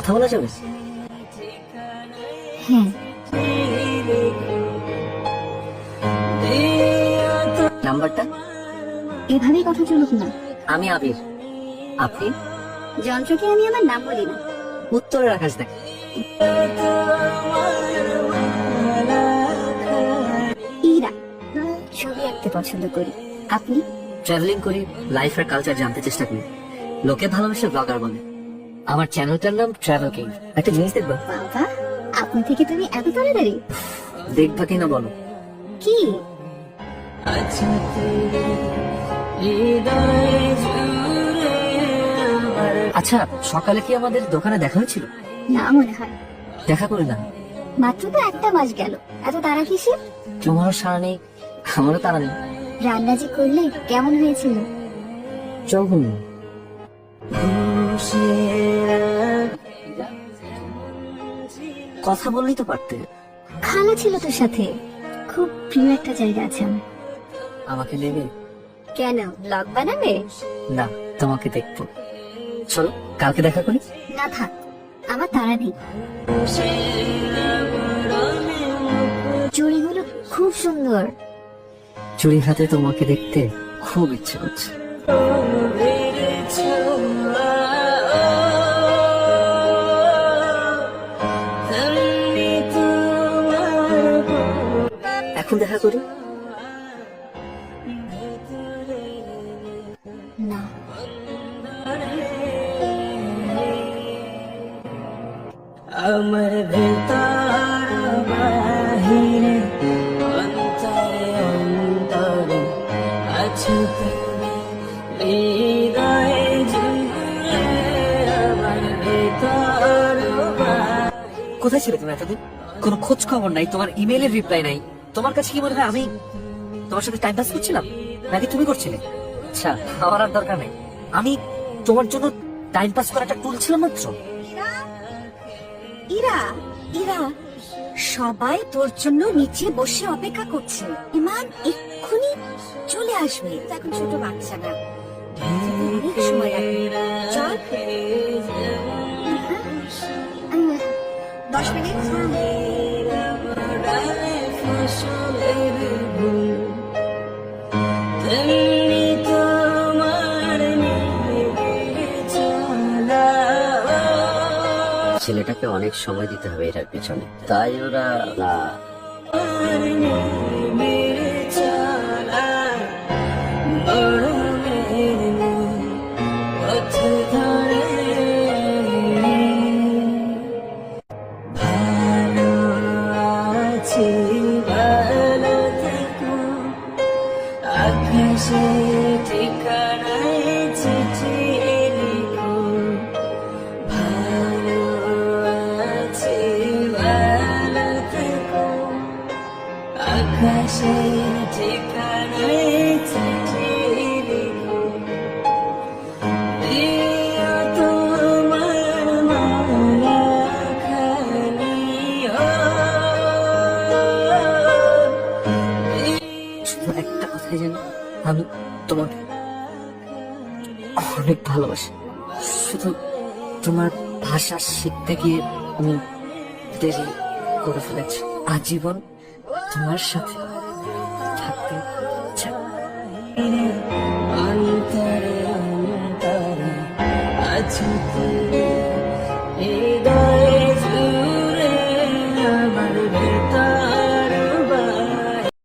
কথা বলা যাবে? হ্যাঁ। নাম্বারটা? এভাবেই কথা চলুক না। আমি আবির, আপনি? যন্ত্রকে আমি আমার নাম বলি না। উত্তরের আকাশ দেখ। ইরা, ছবি আঁকতে পছন্দ করি। আপনি? ট্রাভেলিং করি, লাইফের কালচার জানতে চেষ্টা করি। লোকে ভালোবেসে ব্লগার বলে। আমার চ্যানেলটার নাম ট্রাভেল কিং। একটা জিনিস দেখবা? বাবা, আপনি থেকে তুমি এত তাড়াতাড়ি? দেখবা কিনা বলো? কি? আচ্ছা, সকালে কি আমাদের দোকানে দেখা হয়েছিল? না মনে হয়। দেখা করে না। মাত্র তো একটা মাস গেল, এত তাড়া কিসের? তোমারও সারা নেই, আমারও তারা নেই। রান্না যে করলে কেমন হয়েছিল? জঘন্য। কথা বললেই তো পারতে। খালা ছিল তোর সাথে। খুব প্রিয় একটা জায়গা আছে আমার। আমাকে নেবে? কেন, ব্লগ বানাবে? না, তোমাকে দেখবো। চলো কালকে দেখা করি। না থাক, আমার তাড়া নেই। চুড়িগুলো খুব সুন্দর। চুরি হাতে তোমাকে দেখতে খুব ইচ্ছে করছে। এখন দেখা করি। না, আমার ভেতর বাহিরে অন্তরে অন্তরে আছো তুমি, হৃদয়ে জুড়ে আমার ভেতর। কোথায় ছিলে তুমি এতদিন? কোনো খোঁজ খবর নাই, তোমার ইমেইলের রিপ্লাই নাই। তোমার কাছে কি মনে হয় আমি তোমার সাথে টাইম পাস করছিলাম, নাকি তুমি করছিলে? আচ্ছা, আমার আর দরকার নেই। আমি তোমার জন্য টাইম পাস করার একটা টুল ছিলাম মাত্র। ইরা, ইরা, সবাই তোর জন্য নিচে বসে অপেক্ষা করছে। ইমান এক্ষুনি চলে আসবে। এখন ছোট বাচ্চা না, অনেক সময় লাগবে। চল, 10 মিনিট। ছেলেটাকে অনেক সময় দিতে হবে এটার পেছনে, তাই ওরা না। আকাশে ঠিকানায় চিঠি লিখো, ভালো আছি ভালো থেকো। আকাশে ঠিকানায় চিঠি লিখো, প্রিয় তোমার মালা খানি। শুধু একটা কথাই জানি, আমি তোমাকে অনেক ভালোবাসি। শুধু তোমার ভাষা শিখতে গিয়ে আমি দেরি করে ফেলেছি। আজীবন তোমার সাথে থাকতে